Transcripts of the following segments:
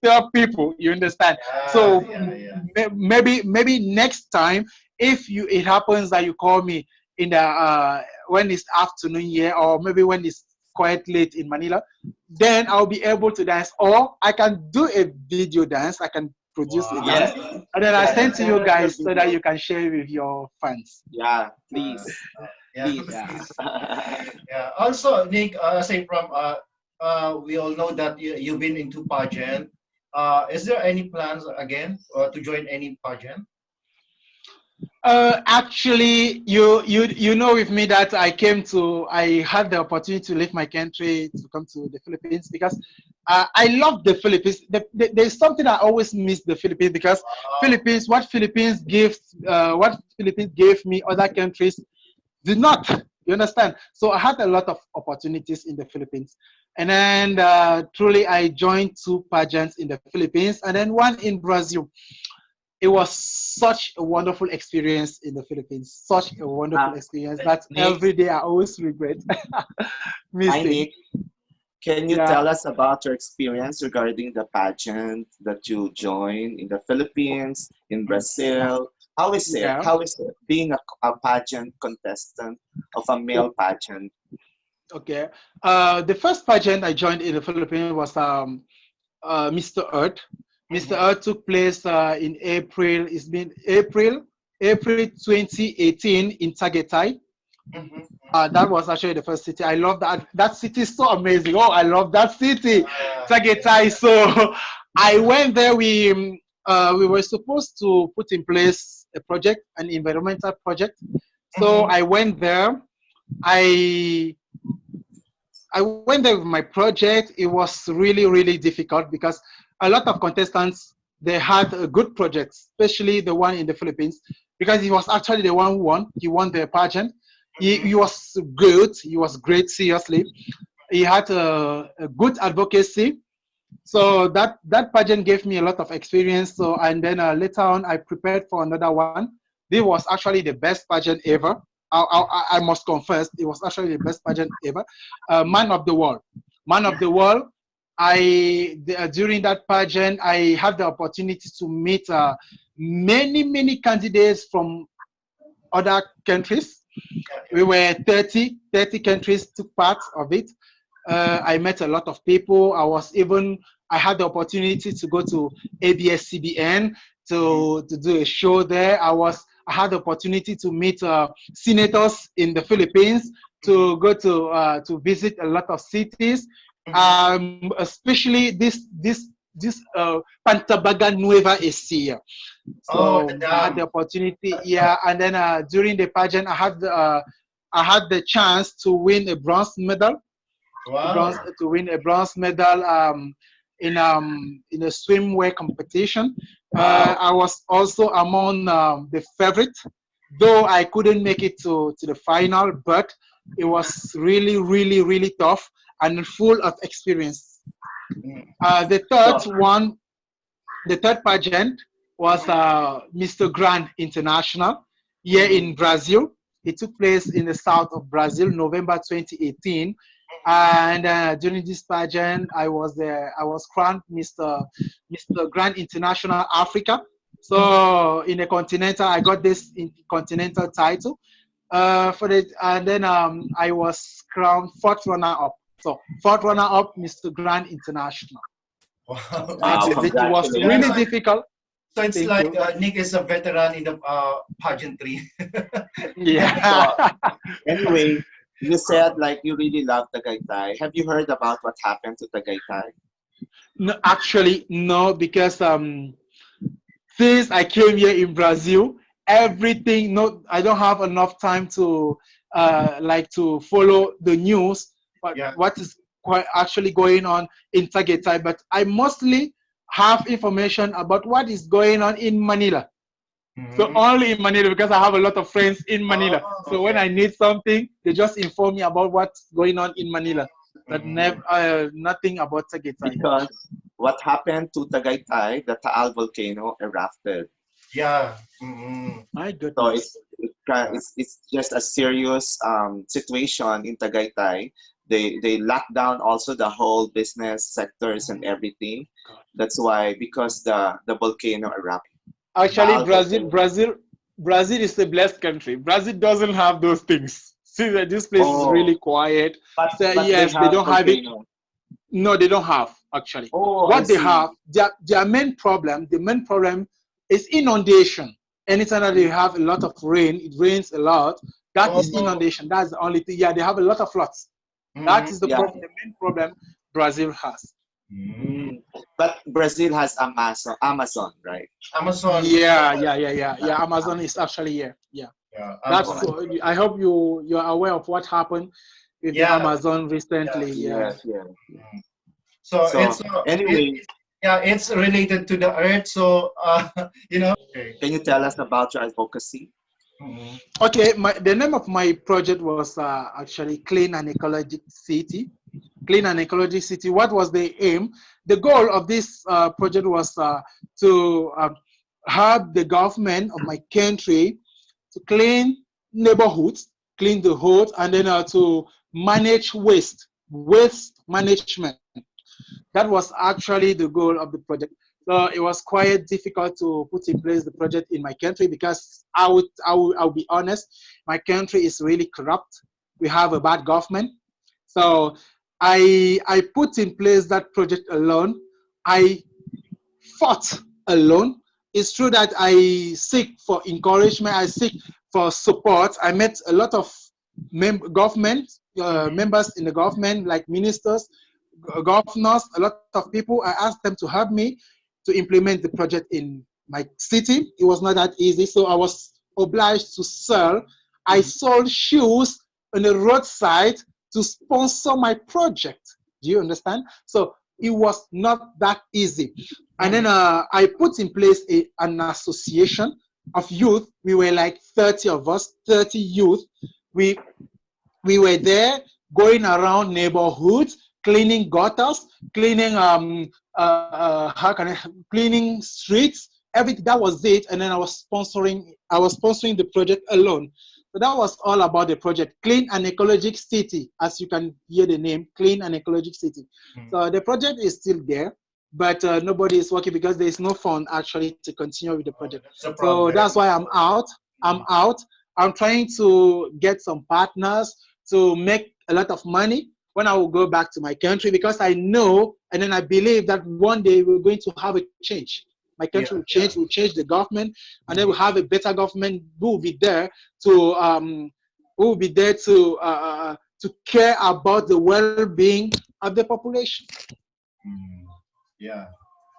tell people. You understand? Yeah, So yeah, yeah. maybe next time, if it happens that you call me in the when it's afternoon here, or maybe when it's quite late in Manila, then I'll be able to dance, or I can do a video dance. I can produce a dance, Wow. Yes, and then I yeah, send just to send you us your guys so that video. you can share with your fans. Yeah, Uh, please, yeah, please. Yeah. please. Yeah. Also, Nick, aside from we all know that you've been into pageant. Is there any plans again to join any pageant? Actually, you know with me that I had the opportunity to leave my country to come to the Philippines because I love the Philippines. There's something I always miss the Philippines because Wow. What Philippines gave me, other countries did not. You understand? So I had a lot of opportunities in the Philippines, and then truly I joined two pageants in the Philippines, and then one in Brazil. It was such a wonderful experience in the Philippines. Such a wonderful Uh, experience that Nick, every day I always regret hi missing. Nick. Can you Yeah, tell us about your experience regarding the pageant that you joined in the Philippines, in yeah, Brazil? How is it? yeah. How is it being a pageant contestant of a male O- pageant? Okay. The first pageant I joined in the Philippines was Mr. Earth. Mr. Mhm. Earth took place in April. It's been April 2018 in Tagaytay. Mhm. That was actually the first city. I love that. That city is so amazing. Oh, I love that city, Yes. Tagaytay. So I went there. We were supposed to put in place a project, an environmental project. So Mhm. I went there. I I went there with my project. It was really difficult because a lot of contestants they had a good project, especially the one in the Philippines, because he was actually the one who won. He won the pageant. He Mhm. was good. He was great. Seriously, he had a good advocacy. So that pageant gave me a lot of experience. So and then later on, I prepared for another one. This was actually the best pageant ever. I must confess, it was actually the best pageant ever. Man of the World, Man of the World. During that pageant, I had the opportunity to meet many candidates from other countries. Yeah, We yeah. were 30 countries took part of it. I met a lot of people. I had the opportunity to go to ABS-CBN Mhm. to do a show there. I had the opportunity to meet senators in the Philippines, Mhm. to go to visit a lot of cities, Mhm. especially this Pantabaga Nueva Ecija. Oh, the So I had the dam. opportunity, yeah, and then during the pageant, I had the chance to win a bronze medal, Wow. to win a bronze medal in a swimwear competition. Wow. I was also among the favorite, though I couldn't make it to the final, but it was really tough and full of experience. Mhm. The So, third one, the third pageant was Mhm. Mr. Grand International here Mhm. in Brazil. It took place in the south of Brazil, November 2018. And during this pageant, I was there. I was crowned Mr. Grand International Africa. Mhm. So in the continental, I got this continental title. And then I was crowned fourth runner up. So fourth runner up, Mr. Grand International. So Wow. that wow, is it. It was Yeah, really congratulations. difficult. so it's Thank like you. Nick is a veteran in the pageantry. Yeah. So, anyway, you said like you really love Tagaytay. Have you heard about what happened to Tagaytay? No, actually, no, because since I came here in Brazil, everything. No, I don't have enough time to to follow the news. Yeah. What is quite actually going on in Tagaytay? But I mostly have information about what is going on in Manila. So Mhm. only in Manila because I have a lot of friends in Manila. Oh, So when okay. I need something, they just inform me about what's going on in Manila. But never, Mhm. nothing about Tagaytay. Because what happened to Tagaytay, the Taal volcano erupted. Yeah. Mhm. My So goodness. it's just a serious situation in Tagaytay they locked down also the whole business sectors and everything. That's why, because the volcano erupted. Actually, Baal volcano. Brazil is a blessed country. Brazil doesn't have those things. See that this place is Oh, really quiet. So but they yes, they have don't have it. volcano. No, they don't have actually. Oh, I What they see. have, their main problem, the main problem is inundation. Anytime that they have a lot of rain, it rains a lot. That is Oh, inundation. That's the only thing. Yeah, they have a lot of floods. That mhm. is the Yeah. problem, the main problem Brazil has. Mm. But Brazil has Amazon, right? Amazon. Yeah. Amazon is actually here. Yeah. Yeah, That's Oh, Amazon. so. I hope you're aware of what happened with the Yeah, Amazon yeah. recently. Yeah. yes, yes. Mm. So So anyway, yeah, it's related to the earth. So Okay. can you tell us about your advocacy? Mhm. Okay. The name of my project was actually Clean and Ecologic City. Clean and Ecologic City. What was the aim? The goal of this project was to help the government of my country to clean neighborhoods, clean the hood, and then to manage waste management. That was actually the goal of the project. So it was quite difficult to put in place the project in my country because I'll be honest, my country is really corrupt. We have a bad government. So I put in place that project alone. I fought alone. It's true that I seek for encouragement, I seek for support. I met a lot of government members in the government, like ministers, governors, a lot of people. I asked them to help me to implement the project in my city. It was not that easy, so I was obliged to sell. I sold shoes on the roadside to sponsor my project. Do you understand? So it was not that easy. And then Mhm. I put in place an association of youth. We were like 30 of us, 30 youth. We we were there going around neighborhoods, cleaning gutters, cleaning how can I cleaning streets, everything. That was it. And then I was sponsoring the project alone. So that was all about the project, Clean and Ecologic City, as you can hear the name, Clean and Ecologic City. Mhm. So the project is still there, but nobody is working because there is no fund actually to continue with the Oh, project. that's the So problem. that's why I'm out. I'm Mhm. out. I'm trying to get some partners to make a lot of money when I will go back to my country because I know and then I believe that one day we're going to have a change. My country Yeah, will change, yeah. we'll change the government, and then we'll Mhm. have a better government to who will be there to care about the well-being of the population. Mm. Yeah.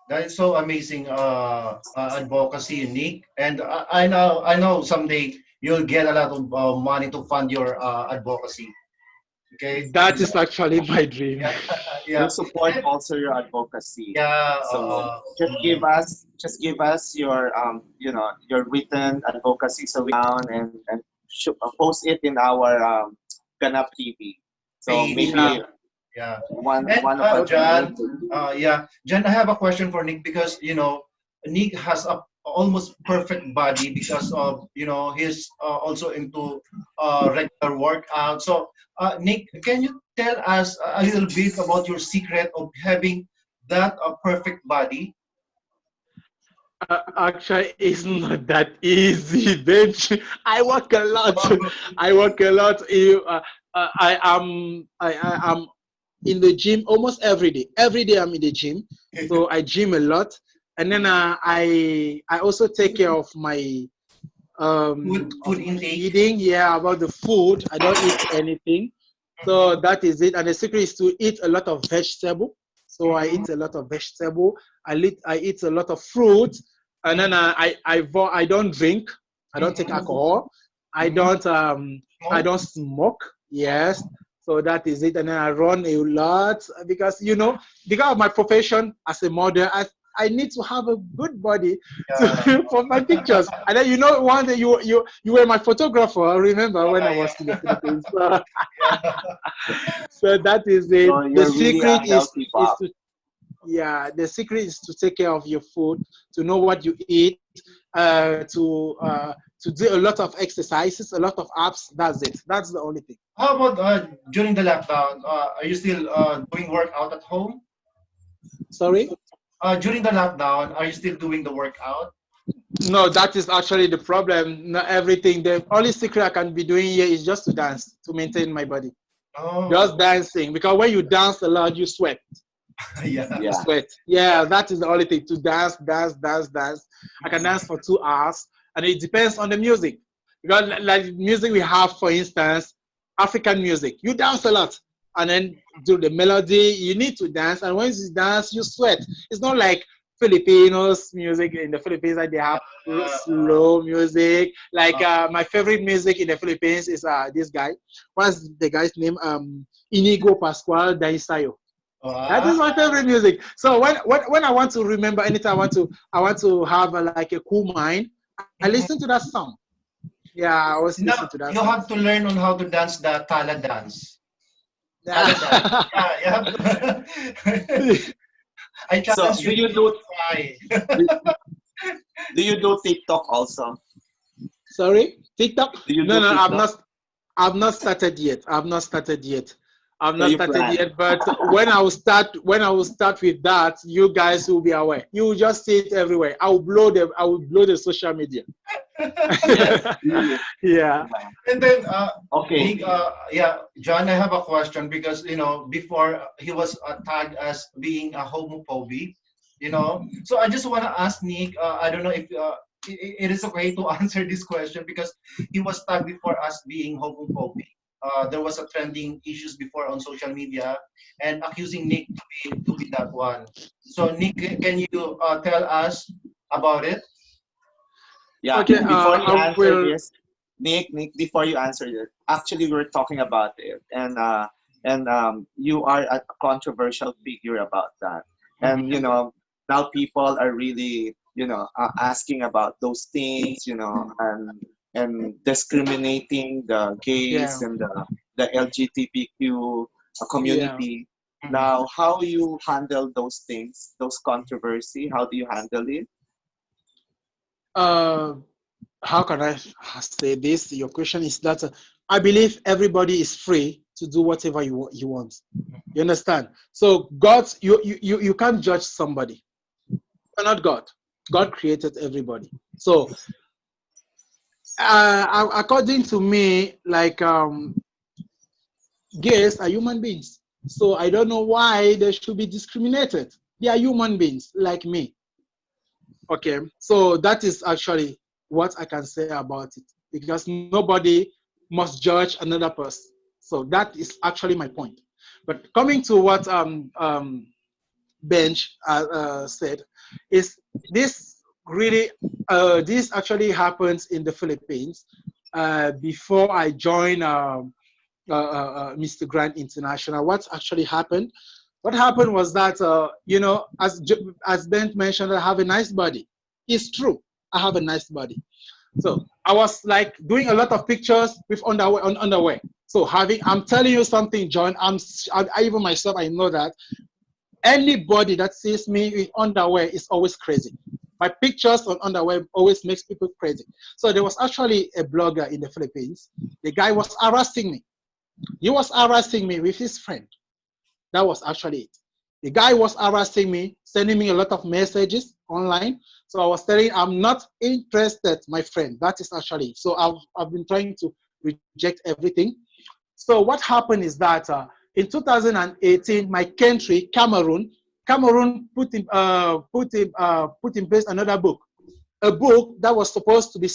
That is so amazing advocacy, Nick. And I know someday you'll get a lot of money to fund your advocacy. Okay. That is actually my dream. Yeah, We yeah, support and, also your advocacy. yeah. So just give us your your written advocacy, so we down and post it in our Ganap TV. So Page. Yeah. maybe Yeah. one And one of our viewers John, will. yeah, John, I have a question for Nick because Nick has a almost perfect body because of he's also into regular workout. So, Nick, can you tell us a little bit about your secret of having that perfect body? Actually, it's not that easy, bench. I work a lot. I work a lot. I am in the gym almost every day. Every day I'm in the gym, so I gym a lot, and then I also take care Food of my intake. eating. Yeah, about the food. I don't eat anything, so Mhm, that is it. And the secret is to eat a lot of vegetable. So I mhm, eat a lot of vegetable. I eat a lot of fruit, and then mhm, I don't drink. I don't take mhm, alcohol. I mhm. don't um I Smoke? don't smoke. Yes. So that is it. And then I run a lot because because of my profession as a model, I need to have a good body Yeah. to for my pictures. And then one day you were my photographer. I remember when I was in the Yeah. Philippines. So, Yeah. so that is it. So The you're really a secret is healthy is buff. to yeah, the secret is to take care of your food, to know what you eat, to to do a lot of exercises, a lot of apps. That's it. That's the only thing. How about during the lockdown? Are you still doing workout at home? Sorry? During the lockdown, are you still doing the workout? No, that is actually the problem. Not everything. The only secret I can be doing here is just to dance to maintain my body. Just Oh, dancing. Because when you dance a lot, you sweat. yeah. You Yeah. sweat. Yeah, that is the only thing. To dance, dance, dance, dance. I can dance for 2 hours, and it depends on the music. Because like music we have, for instance, African music, you dance a lot, and then do the melody. You need to dance, and once you dance, you sweat. It's not like Filipinos music in the Philippines, like they have Uh, slow music. Like uh, my favorite music in the Philippines is this guy. What's the guy's name? Inigo Pascual Daisayo. That wow. is my favorite music. So when I want to remember, anytime I want to have like a cool mind, I listen to that song. Yeah, I always listen Now to that you song. have to learn on how to dance the Tala dance. Tala dance. Yeah, you have to. I So challenge you to try. do you do TikTok also? Sorry, TikTok? Do you No, do no, I've TikTok? not. I've not started yet. I've not started yet. I've So not you started plan? yet. But when I will start with that, you guys will be aware. You will just see it everywhere. I will blow them. I will blow the social media. Yes. Really. Yeah. Yeah. And then, Okay. Nick, yeah, John, I have a question because before he was tagged as being a homophobic. So I just want to ask Nick. I don't know if it is okay to answer this question because he was tagged before as being homophobic. There was a trending issues before on social media and accusing Nick to be that one. So Nick, can you tell us about it? Yeah. Okay. Before you I answer will. this, Nick, before you answer this, actually we're talking about it, and you are a controversial figure about that, and now people are really asking about those things, and discriminating the gays Yeah. and the LGBTQ Yeah. community. Mhm. Now, how you handle those things, those controversy? How do you handle it? Uh, how can I say this? Your question is that I believe everybody is free to do whatever you want. You understand? So God, you can't judge somebody. You're not God. God created everybody. So according to me, like gays are human beings. So I don't know why they should be discriminated. They are human beings like me. Okay, so that is actually what I can say about it because nobody must judge another person. So that is actually my point. But coming to what Bench said, is this really this actually happens in the Philippines before I joined Mr. Grant International. What actually happened? What happened was that, as Ben mentioned, I have a nice body. It's true. I have a nice body. So I was like doing a lot of pictures with underwear on underwear. So I'm telling you something, John. I even myself, I know that anybody that sees me in underwear is always crazy. My pictures on underwear always makes people crazy. So there was actually a blogger in the Philippines. The guy was harassing me. He was harassing me with his friend. That was actually it. The guy was harassing me, sending me a lot of messages online. So I was telling him, I'm not interested, my friend. That is actually it. So I've been trying to reject everything. So what happened is that in 2018, my country, Cameroon put in place another book, a book that was supposed to be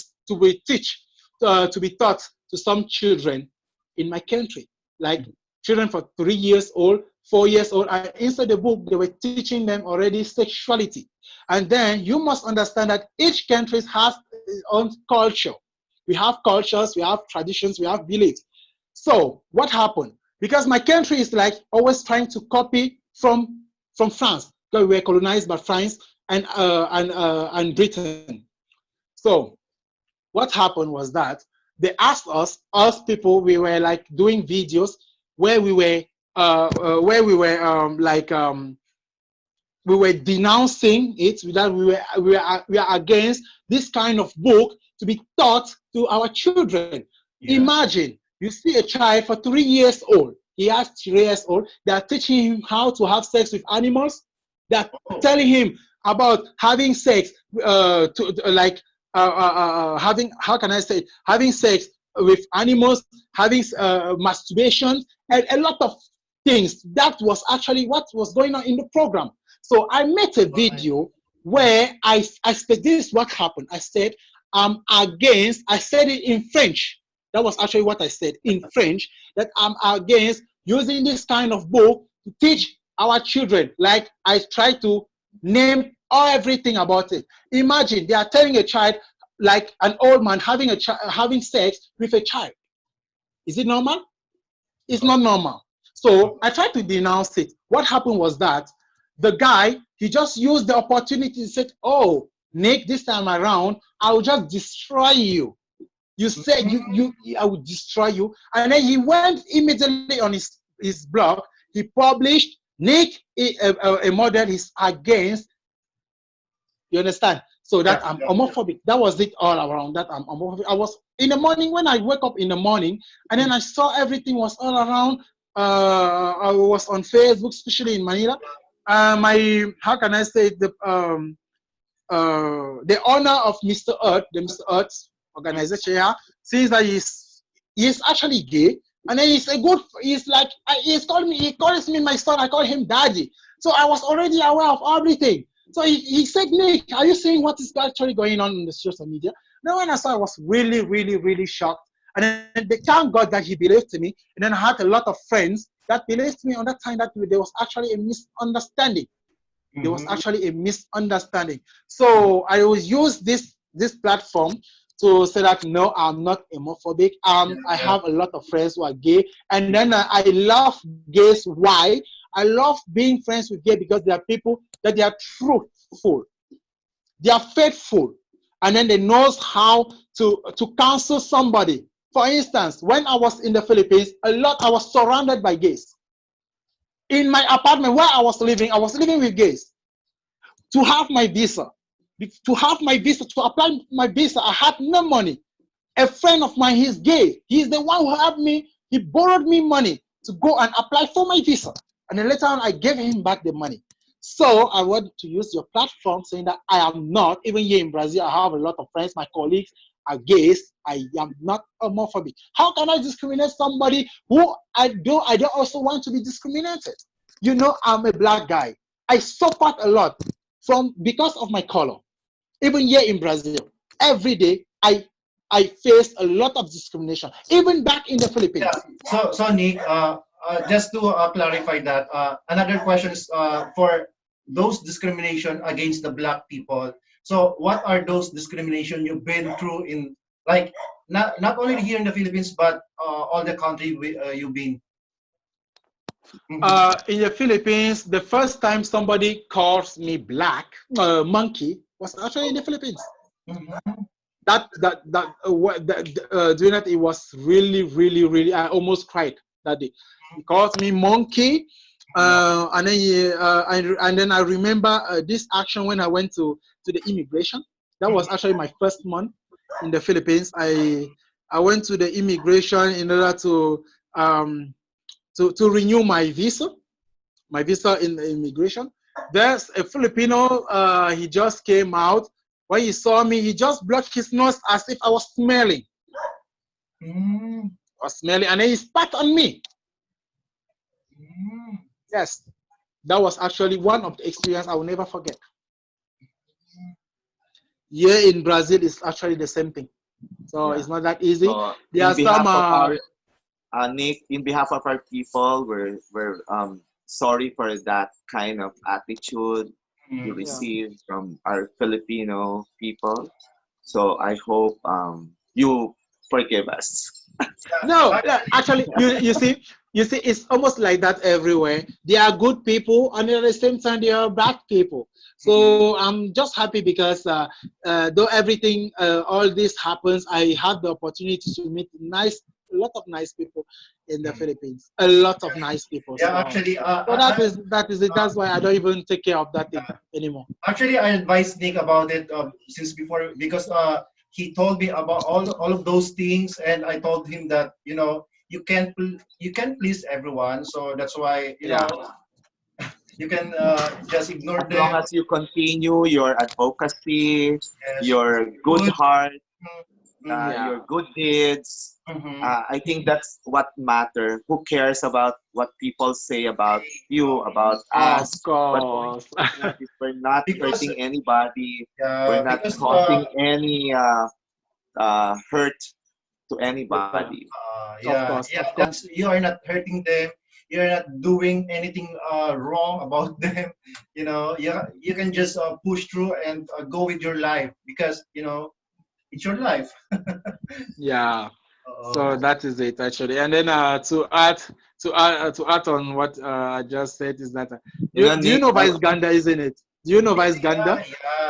taught to some children in my country, like children for 3 years old, 4 years old. And inside the book, they were teaching them already sexuality. And then you must understand that each country has its own culture. We have cultures, we have traditions, we have beliefs. So what happened? Because my country is like always trying to copy from France, because we were colonized by France and Britain. So what happened was that they asked us people, we were like doing videos where we were we were denouncing it, that we are against this kind of book to be taught to our children. Yeah. Imagine you see a child for 3 years old. He has 3 years old. They are teaching him how to have sex with animals. They are telling him about having sex, having, how can I say it? Having sex with animals, having masturbation, and a lot of things. That was actually what was going on in the program. So I made a video where I said, this is what happened. I said, I'm against, I said it in French. That was actually what I said in French, that I'm against using this kind of book to teach our children. Like I try to name everything about it. Imagine they are telling a child, like an old man having having sex with a child. Is it normal? It's not normal. So I tried to denounce it. What happened was that the guy, he just used the opportunity and said, oh, Nick, this time around, I will just destroy you. You said I would destroy you. And then he went immediately on his blog. He published, Nick, a model is against. You understand? So that I'm homophobic. That was it all around, that I'm homophobic. I was in the morning, when I wake up in the morning, and then I saw everything was all around. I was on Facebook, especially in Manila. How can I say it? The owner of Mr. Earth, the Mr. Earth organization here, says that he's actually gay, and then he calls me my son. I call him daddy. So I was already aware of everything. So he said, Nick, are you seeing what is actually going on in the social media? Now when I saw, I was really, really, really shocked. And then thank God that he believed me. And then I had a lot of friends that believed me on that time, that there was actually a misunderstanding. There was actually a misunderstanding. So I always use this platform to say that no, I'm not homophobic. I have a lot of friends who are gay, and then I love gays. Why? I love being friends with gay because they are people that they are truthful, they are faithful, and then they knows how to counsel somebody. For instance, when I was in the Philippines, I was surrounded by gays. In my apartment where I was living with gays. To have my visa, to apply my visa, I had no money. A friend of mine, he's gay. He's the one who helped me. He borrowed me money to go and apply for my visa. And then later on, I gave him back the money. So I want to use your platform saying that I am not, even here in Brazil, I have a lot of friends, my colleagues are gays. I am not homophobic. How can I discriminate somebody who I don't also want to be discriminated? You know, I'm a black guy. I suffered a lot because of my color. Even here in Brazil, every day I face a lot of discrimination, even back in the Philippines. Yeah. So Nick, just to clarify that, another question is for those discrimination against the black people. So what are those discrimination you've been through in, like, not only here in the Philippines, but all the country you've been? In the Philippines, the first time somebody calls me black monkey was actually in the Philippines. Doing that, it was really, really, really. I almost cried that day. He called me monkey, and then I remember this action when I went to the immigration. That was actually my first month in the Philippines. I went to the immigration in order to renew my visa in the immigration. There's a Filipino, he just came out. When he saw me, he just blocked his nose as if I was smelling. I was smelling, and then he spat on me. Yes, that was actually one of the experiences I will never forget. Here in Brazil, it's actually the same thing. So it's not that easy. So There are some... Nick, in behalf of our people, we're sorry for that kind of attitude you received from our Filipino people. So I hope you forgive us. No, actually, you see, it's almost like that everywhere. They are good people, and at the same time, they are bad people. So I'm just happy because though everything, all this happens, I have the opportunity to meet nice lot of nice people in the Philippines. A lot of nice people. Yeah, So, actually, so that is it. That's why I don't even take care of that thing anymore. actually, I advised Nick about it since before because he told me about all of those things, and I told him that you can't please everyone, so that's why Yeah. you can just ignore As long them. as you continue your advocacy, Yes, your good good. heart, Mm-hmm. your Yeah. good deeds, Mm-hmm. I think that's what matter. Who cares about what people say about you, about Of us? But more course. important is we're not Because hurting anybody. We're not because causing any hurt to Yeah. anybody. Of course. yeah, Of course. that's you are not hurting them. You're not doing anything wrong about them. You can just push through and go with your life because it's your life. Yeah. So uh, that is it actually. And then to add on what I just said is that You know, do you Nick, know Vice Ganda, isn't it? Do you know Vice Ganda?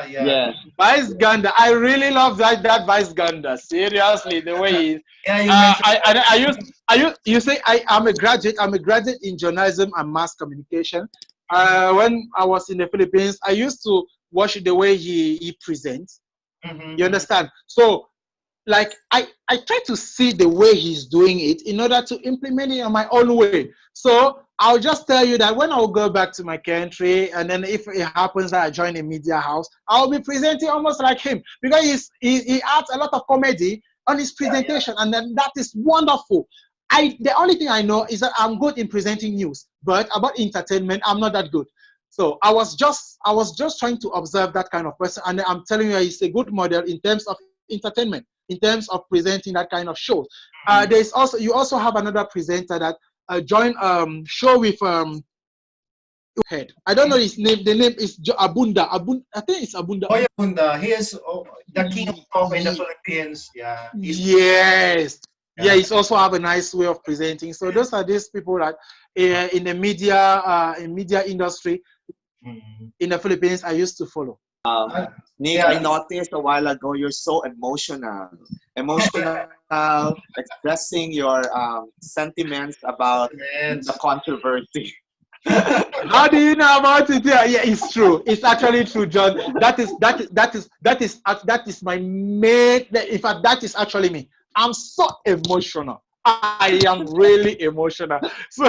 yeah. yes, Vice Ganda. I really love that Vice Ganda. Seriously, the way he. Yeah, you mentioned You say I am a graduate. I'm a graduate in journalism and mass communication. When I was in the Philippines, I used to watch the way he presents. You mm-hmm. understand? So like I try to see the way he's doing it in order to implement it on my own way. So I'll just tell you that when I'll go back to my country, and then if it happens that I join a media house, I'll be presenting almost like him because he adds a lot of comedy on his Yeah. presentation, and then that is wonderful. The only thing I know is that I'm good in presenting news, but about entertainment, I'm not that good. So I was just trying to observe that kind of person, and I'm telling you, he's a good model in terms of entertainment, in terms of presenting that kind of shows. Mhm. There's also you also have another presenter that joined show with head. I don't know his name. The name is Abunda. I think it's Abunda. Boy Abunda, he is the king of Ye- talk in the ye- Philippines. Yeah, he's Yes. Yeah, yeah. he's also have a nice way of presenting. So those are these people that in the media industry Mhm. in the Philippines I used to follow. Uh, Nick, I yeah, noticed a while ago you're so emotional. Emotional, expressing your sentiments about the sentiments. controversy. How do you know about it? Yeah, yeah, it's true. It's actually true, John. That is my main. In fact, that is actually me. I'm so emotional. I am really emotional. So,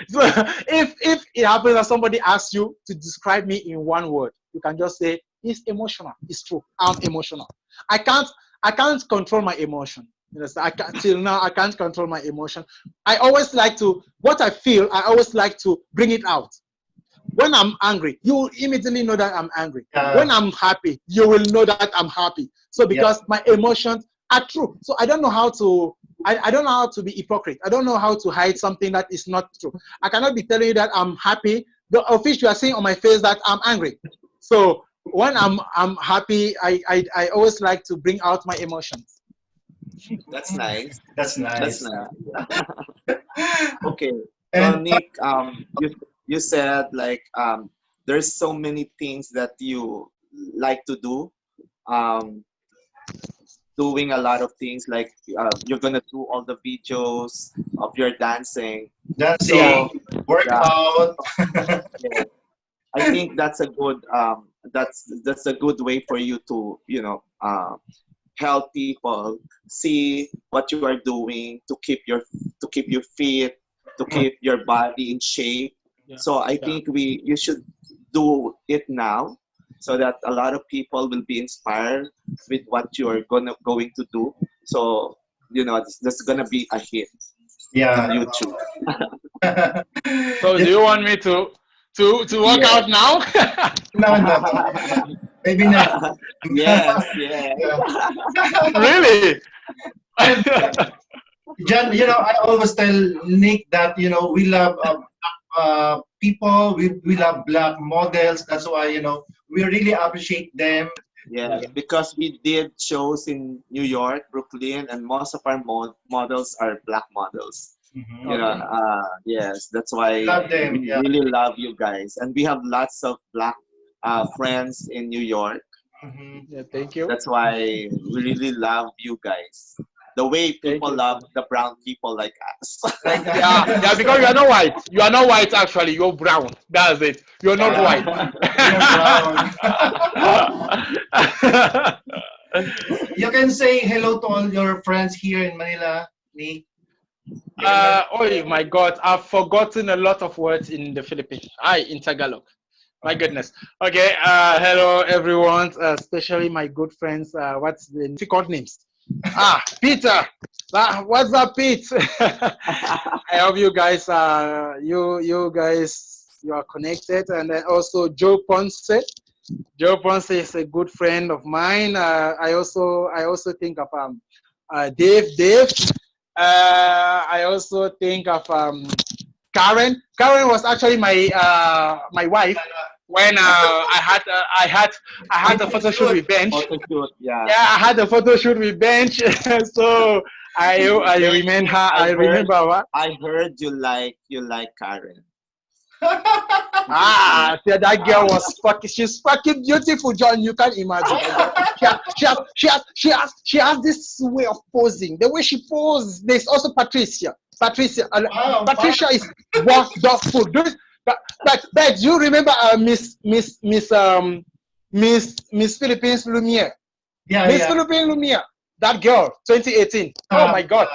so if it happens that somebody asks you to describe me in one word, you can just say it's emotional. It's true. I'm emotional. I can't. I can't control my emotion. You know, so till now I can't control my emotion. I always like to what I feel. I always like to bring it out. When I'm angry, you will immediately know that I'm angry. When Yeah, I'm happy, you will know that I'm happy. So yeah, because my emotions are true. So I don't know how to I don't know how to be hypocrite. I don't know how to hide something that is not true. I cannot be telling you that I'm happy. The office you are seeing on my face that I'm angry. So when I'm happy, I always like to bring out my emotions. That's nice. that's That's nice. nice. Okay. So And Nick, you said like there's so many things that you like to do. Um, doing a lot of things like you're gonna do all the videos of your dancing. Yeah. dancing, So yeah, workout. yeah. I think that's a good that's a good way for you to help people see what you are doing to keep you fit, to keep your body in shape. Yeah. So I Yeah. think we you should do it now so that a lot of people will be inspired with what you are going to do. So that's gonna be a hit on Yeah. YouTube. So do You you want me to work Yes. out now? no, no, maybe next. Yes, yes. Yeah. Really? And John, I always tell Nick that we love people. We love black models. That's why we really appreciate them. Yes, because we did shows in New York, Brooklyn, and most of our models are black models. Mhm. Yes, that's why Love them. we Yeah. really love you guys, and we have lots of black friends in New York. Mhm. Yeah, thank you. That's why we really love you guys. the way Thank people you. love the brown people like us. Like, Yeah, because you are not white. You are not white actually. You're brown. That's it. You're not yeah, white. you're brown. You can say hello to all your friends here in Manila, Nick. You can let Oh my God, I've forgotten a lot of words in the Philippines. In Tagalog. My goodness. Okay. Hello everyone, especially my good friends. What's the difficult names? Peter. What's up, Pete? I hope you guys you guys you are connected, and then also Joe Ponce. Joe Ponce is a good friend of mine. I also think of Dave. I also think of Karen. Karen was actually my wife when I had a photo shoot with Bench. Photo shoot, yeah. Yeah, I had a photo shoot with Bench. So I remember her. I remember her. I heard you like Karen. See, that girl was fucking. She's fucking beautiful, John. You can't imagine. She has this way of posing. The way she poses. There's also Patricia. wow, Patricia is wonderful. But you remember Miss Philippines Lumiere. yeah, Miss yeah. Philippines Lumiere. That girl, 2018. Oh my God.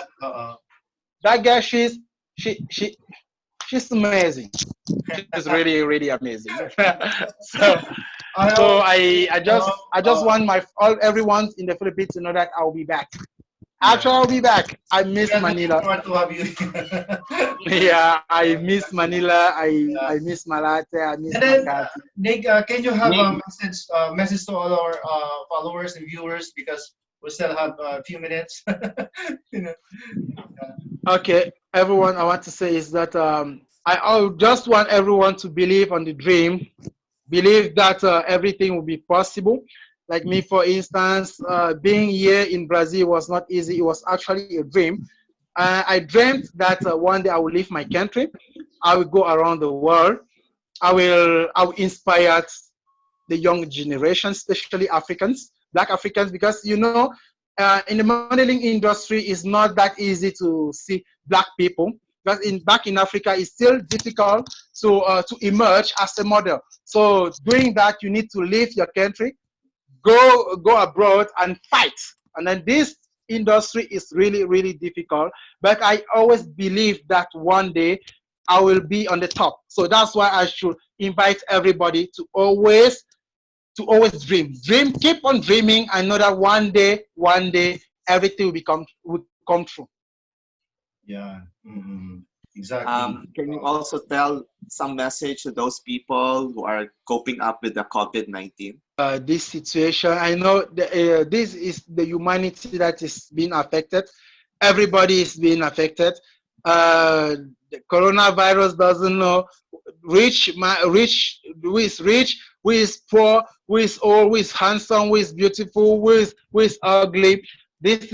That girl, she's amazing. She's really, really amazing. so I so hope, I just want everyone in the Philippines to know that I'll be back. Actually, I'll be back. I miss we are looking Manila. forward to have you. Yeah, I miss Manila. I miss Malate. I miss And then, Makati. Nick, can you have Nick. a message to all our followers and viewers, because we still have a few minutes. You know. Okay, everyone, I want to say is that I just want everyone to believe on the dream, believe that everything will be possible. Like me, for instance, being here in Brazil was not easy. It was actually a dream. I dreamt that one day I will leave my country. I will go around the world. I will inspire the young generation, especially Africans, Black Africans, because in the modeling industry, it's not that easy to see Black people. Because back in Africa, it's still difficult to emerge as a model. So doing that, you need to leave your country, go abroad and fight. And then this industry is really, really difficult. But I always believe that one day I will be on the top. So that's why I should invite everybody to always dream, keep on dreaming. I know that one day everything will come true. Yeah. Exactly. Can you also tell some message to those people who are coping up with the COVID-19? This situation, I know this is the humanity that is being affected. Everybody is being affected. The coronavirus doesn't know who is rich, who is poor, who is old, who is handsome, who is beautiful, who is ugly. This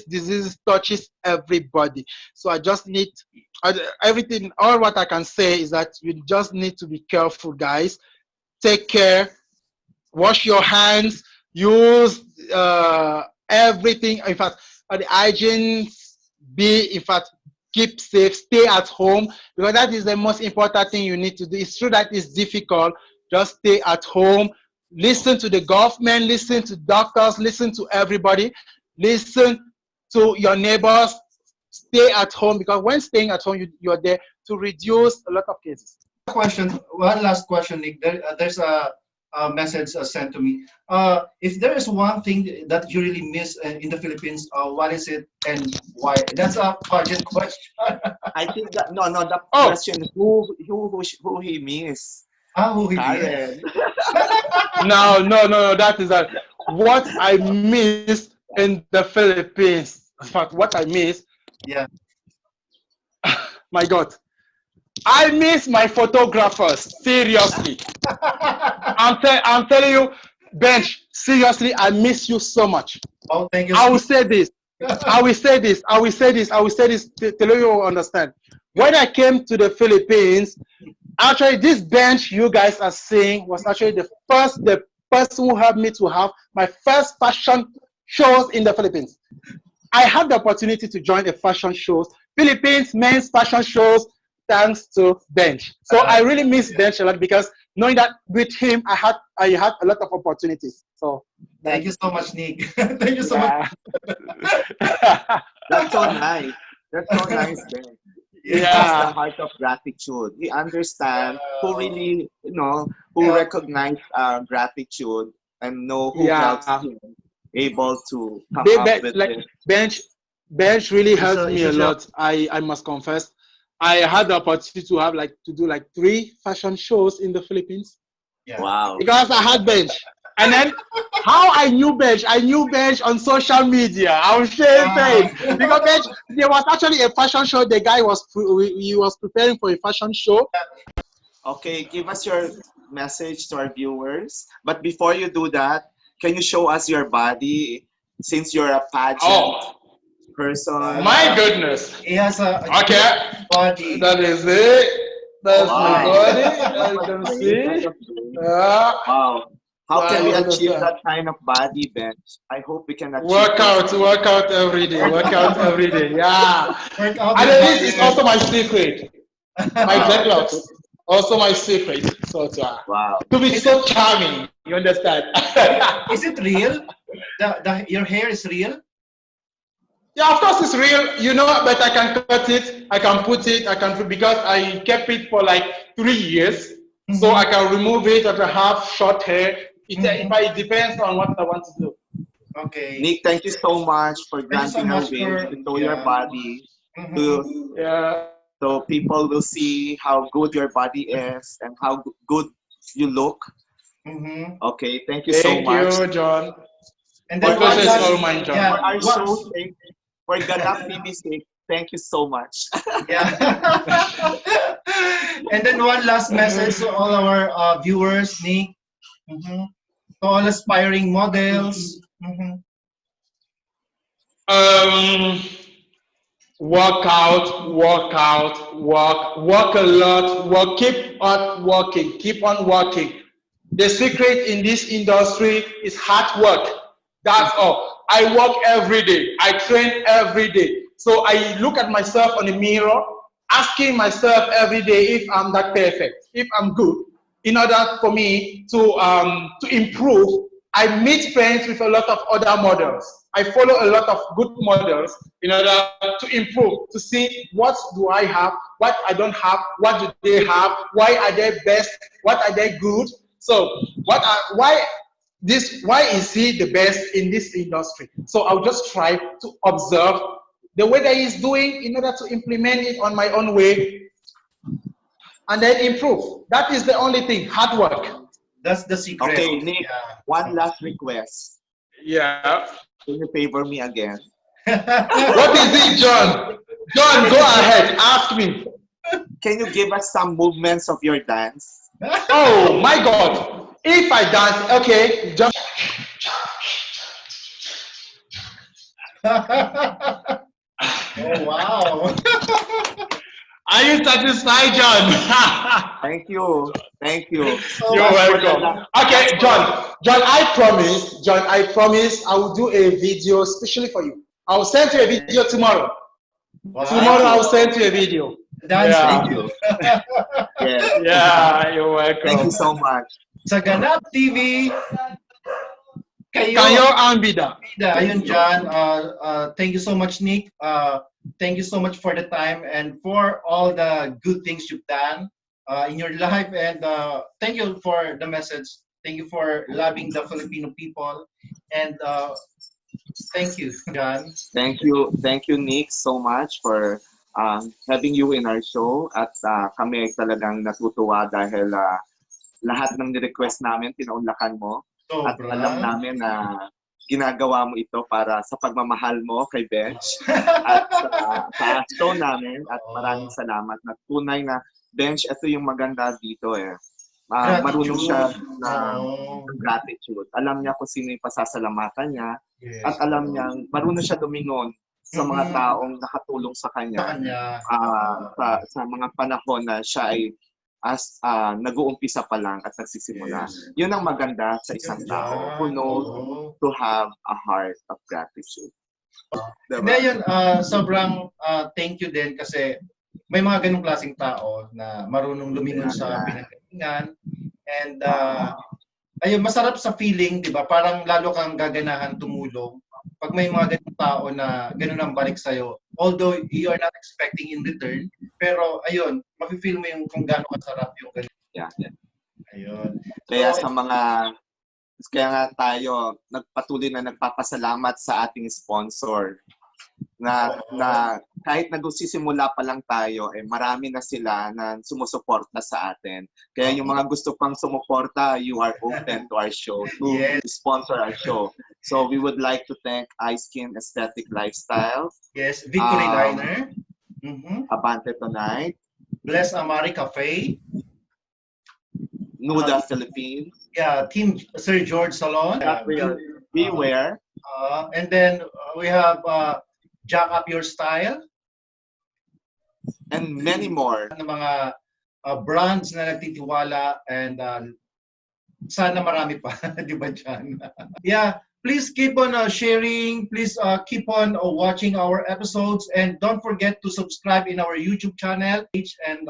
disease touches everybody. So I just need all what I can say is that you just need to be careful, guys. Take care, wash your hands, use everything. In fact, the hygiene, keep safe, stay at home, because that is the most important thing you need to do. It's true that it's difficult. Just stay at home, listen to the government, listen to doctors, listen to everybody, listen to your neighbors. Stay at home, because when staying at home, you're there to reduce a lot of cases. One last question, Nick. There's a message sent to me. If there is one thing that you really miss in the Philippines, what is it and why? That's a pageant question. I think that the question is who he means. Who he Karen. No. That is that. What I miss in the Philippines. In fact, what I miss. Yeah. My God. I miss my photographers. Seriously. I'm telling you, Bench, seriously, I miss you so much. Oh, thank you. I will say this to let you understand. When I came to the Philippines, actually this Bench you guys are seeing was actually the person who helped me to have my first fashion shows in the Philippines. I had the opportunity to join a fashion shows, Philippines men's fashion shows, thanks to Bench. So I really miss Bench a lot because knowing that with him, I had a lot of opportunities. So Thank you so much, Nick. Thank you so much. yeah. That's so nice. That's so nice, Ben. He has the Yeah. heart of gratitude. He understands who really, who Yeah. recognize gratitude and know who helps Yeah. him able to come up with Like this. bench bench really helped me Isa a siya. lot. I must confess. I had the opportunity to have like to do like 3 fashion shows in the Philippines Yeah. Wow. because I had bench. And then how I knew bench on social media. I was sharing Wow. page because bench there was actually a fashion show. The guy was he was preparing for a fashion show. Okay, give us your message to our viewers. But before you do that, can you show us your body since you're a pageant Oh person? my goodness. He has a Okay, great body. that is it. Oh That's my my. Wow. body. That As you was can great. That see. was great. Yeah. Wow. How So can we you achieve understand. that kind of body, Bench? I hope we can achieve those Workout, kind of workout every day, workout every day. Yeah. Work out And with this is diet. also my secret. My wow. dreadlocks, also my secret. So Wow. to be Is it so charming, you understand? is it real? Your hair is real? Yeah, of course it's real, but I can cut it, I can put it, I can because I kept it for like 3 years. So Mm-hmm. I can remove it if I have short hair. Mm-hmm. It depends on what I want to do. Okay. Nick, thank you so much for Thank you so granting our much wish for to show your yeah. body to Mm-hmm. Yeah. so people will see how good your body is and how good you look. Mm-hmm. Okay, thank you so Thank much. you, John. And The For then our pleasure one is last all sake, mine, John. for yeah. our What show's sake, for Ganap TV's sake, thank you so much. yeah. And then one last message to all our viewers, Nick. Mm-hmm. To all aspiring models. Mm-hmm. Um, work out, work a lot, keep on working, keep on working. The secret in this industry is hard work. That's all. I work every day. I train every day. So I look at myself on the mirror, asking myself every day if I'm that perfect, if I'm good. In order for me to improve, I meet friends with a lot of other models. I follow a lot of good models in order to improve, to see what do I have, what I don't have, what do they have, why are they best, what are they good. So why is he the best in this industry? So I'll just try to observe the way that he's doing in order to implement it on my own way and then improve. That is the only thing, hard work. That's the secret. Okay, Nick, one last request. Yeah. Can you favor me again? What is it, John? John, go ahead, ask me. Can you give us some movements of your dance? Oh my God. If I dance, okay, just Oh wow. are you satisfied, John? Thank you. Thank you. So You're As much. for the welcome. Okay, John, I promise I will do a video especially for you. I'll send you a video tomorrow. thank Tomorrow Wow. you. I'll send you a video. Thank Yeah. Dancing. you. Yes. Yeah, you're Thank you welcome. so much. Sa Ganap TV, Kayo kayo ang bida. bida. Ayun dyan. Thank you so much, Nick. Thank you so much for the time and for all the good things you've done in your life. And thank you for the message. Thank you for loving the Filipino people. And thank you, John. Thank you, Nick, so much for having you in our show. At kami talagang natutuwa dahil lahat ng ni-request namin, pinaunlakan mo. At alam Sobra. namin na ginagawa mo ito para sa pagmamahal mo kay Bench at sa show namin. At maraming salamat. Na tunay na Bench, ito yung maganda dito eh. Marunong siya na gratitude. Alam niya kung sino yung pasasalamatan niya. Yes. At alam niya, marunong siya lumingon sa mga taong nakatulong sa Sa kanya kanya. sa mga panahon na siya ay nag-uumpisa pa lang at nagsisimula. Yes. Yun ang maganda sa isang tao who knows Oo. to have a heart of gratitude. Hindi, Diba? yun, sobrang thank you din kasi may mga ganong klaseng tao na marunong lumingon sa pinagalingan. And ayun, masarap sa feeling, di ba? Parang lalo kang gaganahan tumulong pag may mga ganong tao na ganon ang balik sa'yo. Although you are not expecting in return, pero ayun, mafe-feel mo yung kung gaano kasarap yung ganun. Yeah. Ayun. Kaya So, sa mga kaya nga tayo nagpatuloy na nagpapasalamat sa ating sponsor na kahit nagsisimula pa lang tayo, marami na sila na sumusuporta sa atin. Kaya yung mga gusto pang sumuporta, you are open to our show, to sponsor our show. So we would like to thank iSkin Aesthetic Lifestyle. yes, Victory Liner. Abante Tonight. Bless Amari Cafe. Nuda Philippines. Yeah, Team Sir George Salon. Beware. And then we have Jack Up Your Style. And many more. Ng mga brands na nagtitiwala and sana marami pa, di ba dyan? Yeah, please keep on sharing. Please keep on watching our episodes. And don't forget to subscribe in our YouTube channel and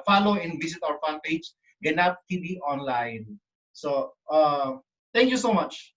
follow and visit our fan page, Ganap TV Online. So, thank you so much.